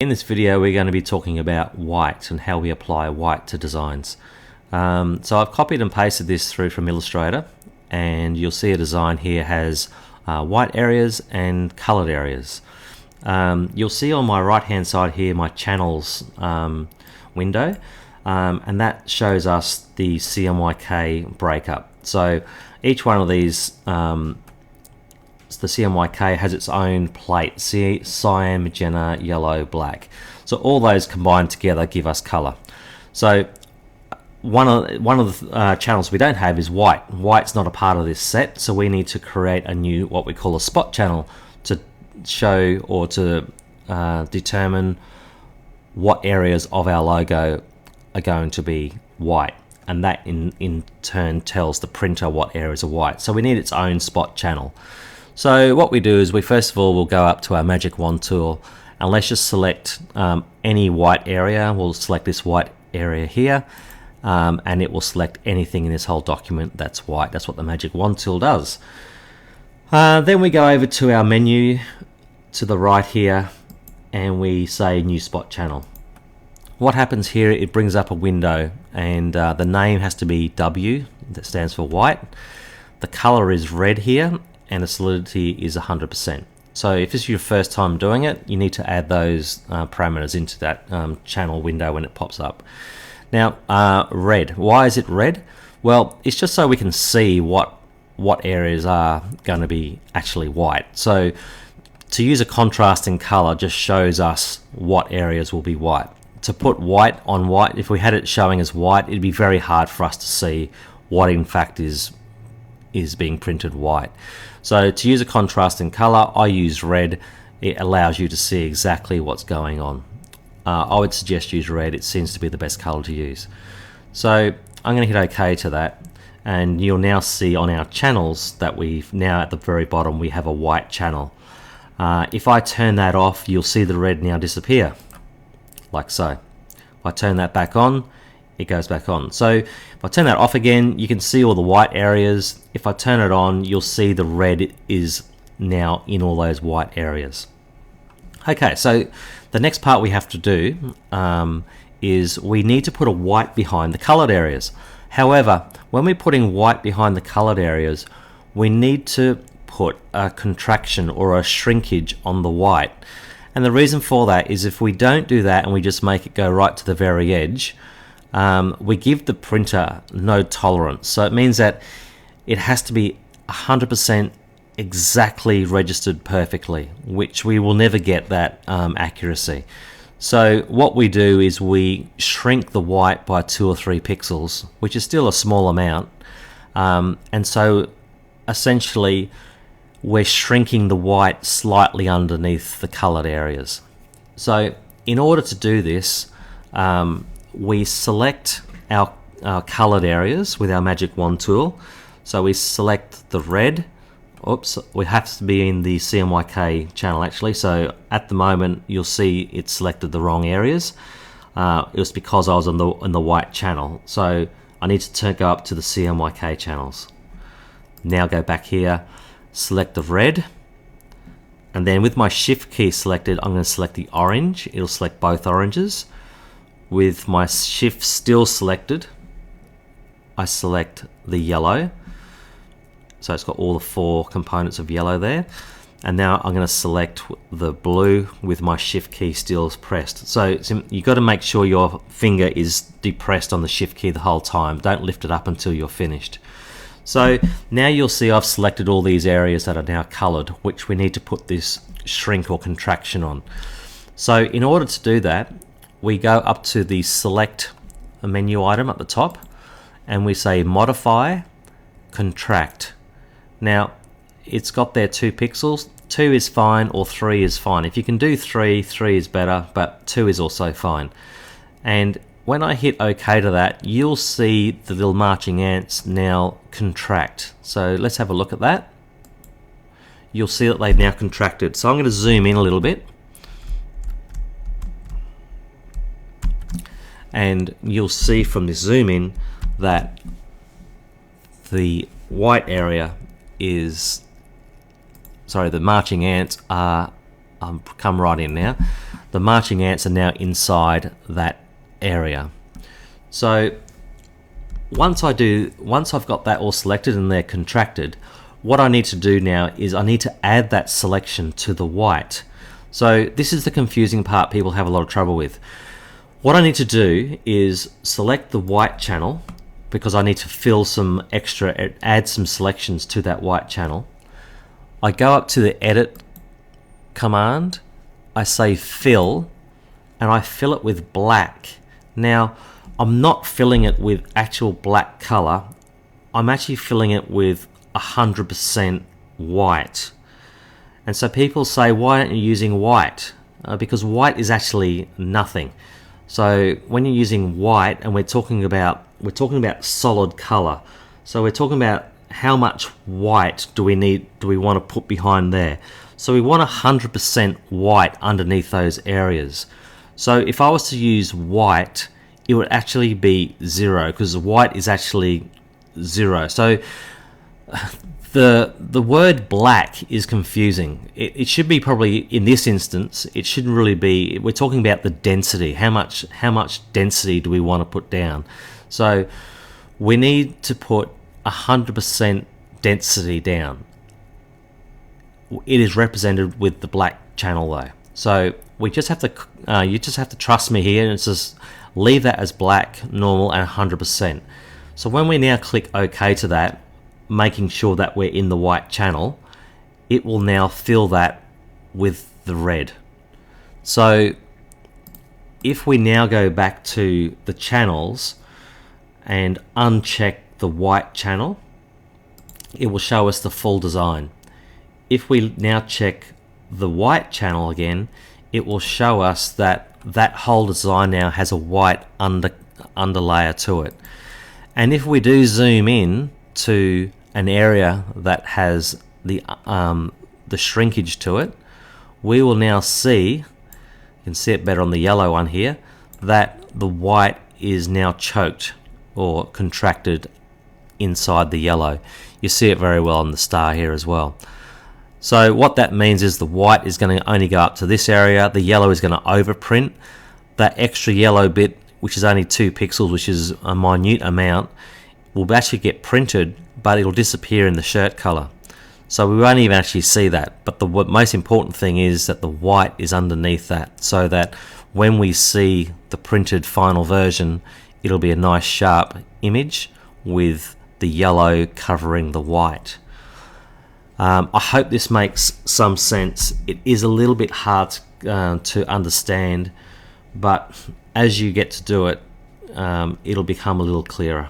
In this video we're going to be talking about white and how we apply white to designs. So I've copied and pasted this through from Illustrator, and you'll see a design here has white areas and colored areas. You'll see on my right hand side here my channels window, and that shows us the CMYK breakup. So each one of these, the CMYK has its own plate: cyan, magenta, yellow, black. So all those combined together give us color. So one of the channels we don't have is white. White's not a part of this set, so we need to create a new, what we call a spot channel, to show or to determine what areas of our logo are going to be white, and that in turn tells the printer what areas are white. So we need its own spot channel. So what we do is we first of all will go up to our magic wand tool, and let's just select any white area. We'll select this white area here, and it will select anything in this whole document that's white. That's what the magic wand tool does. Then we go over to our menu to the right here, and we say new spot channel. What happens here, it brings up a window, and the name has to be W, that stands for white. The color is red here, and the solidity is 100%. So if this is your first time doing it, you need to add those parameters into that channel window when it pops up. Now, red. Why is it red? Well, it's just so we can see what areas are going to be actually white. So to use a contrasting color just shows us what areas will be white. To put white on white, if we had it showing as white, it'd be very hard for us to see what in fact is being printed white. So to use a contrasting color, I use red. It allows you to see exactly what's going on. I would suggest use red. It seems to be the best color to use. So I'm going to hit OK to that, and you'll now see on our channels that we've now at the very bottom we have a white channel. If I turn that off, you'll see the red now disappear, like so. If I turn that back on, it goes back on. So if I turn that off again, you can see all the white areas. If I turn it on, you'll see the red is now in all those white areas. Okay, so the next part we have to do is we need to put a white behind the colored areas. However, when we're putting white behind the colored areas, we need to put a contraction or a shrinkage on the white. And the reason for that is if we don't do that and we just make it go right to the very edge, we give the printer no tolerance. So it means that it has to be 100% exactly registered perfectly, which we will never get that accuracy. So what we do is we shrink the white by 2 or 3 pixels, which is still a small amount, and so essentially we're shrinking the white slightly underneath the colored areas. So in order to do this, we select our colored areas with our magic wand tool. So we select the red. Oops, we have to be in the CMYK channel actually. So at the moment you'll see it selected the wrong areas. It was because I was in the white channel. So I need to go up to the CMYK channels. Now go back here, select the red, and then with my shift key selected, I'm going to select the orange. It'll select both oranges. With my shift still selected, I select the yellow. So it's got all the 4 components of yellow there. And now I'm going to select the blue with my shift key still pressed. So you've got to make sure your finger is depressed on the shift key the whole time. Don't lift it up until you're finished. So now you'll see I've selected all these areas that are now colored, which we need to put this shrink or contraction on. So in order to do that, we go up to the select menu item at the top, and we say modify, contract. Now it's got there 2 pixels. 2 is fine, or 3 is fine. If you can do 3 is better, but 2 is also fine. And when I hit OK to that, you'll see the little marching ants now contract. So let's have a look at that. You'll see that they've now contracted. So I'm going to zoom in a little bit, and you'll see from this zoom in that the white area is, sorry, the marching ants are come right in now. the marching ants are now inside that area. So once I've got that all selected and they're contracted, what I need to do now is I need to add that selection to the white. So this is the confusing part people have a lot of trouble with. What I need to do is select the white channel, because I need to fill some extra, add some selections to that white channel. I go up to the edit command, I say fill, and I fill it with black. Now, I'm not filling it with actual black color, I'm actually filling it with 100% white. And so people say, why aren't you using white? Because white is actually nothing. So when you're using white, and we're talking about solid color, so we're talking about how much white do we want to put behind there. So we want 100% white underneath those areas. So if I was to use white, it would actually be 0, because white is actually 0. So the word black is confusing. It should be, probably in this instance, it shouldn't really be. We're talking about the density. How much density do we want to put down? So we need to put 100% density down. It is represented with the black channel though. So we just have to, you just have to trust me here, and it's just leave that as black, normal, and 100%. So when we now click OK to that, making sure that we're in the white channel, it will now fill that with the red. So if we now go back to the channels and uncheck the white channel, it will show us the full design. If we now check the white channel again, it will show us that that whole design now has a white underlayer to it. And if we do zoom in to an area that has the shrinkage to it, we will now see, you can see it better on the yellow one here, that the white is now choked or contracted inside the yellow. You see it very well on the star here as well. So what that means is the white is going to only go up to this area, the yellow is going to overprint. That extra yellow bit, which is only 2 pixels, which is a minute amount, will actually get printed, but it'll disappear in the shirt color. So we won't even actually see that. But the most important thing is that the white is underneath that, so that when we see the printed final version, it'll be a nice sharp image with the yellow covering the white. I hope this makes some sense. It is a little bit hard to understand, but as you get to do it, it'll become a little clearer.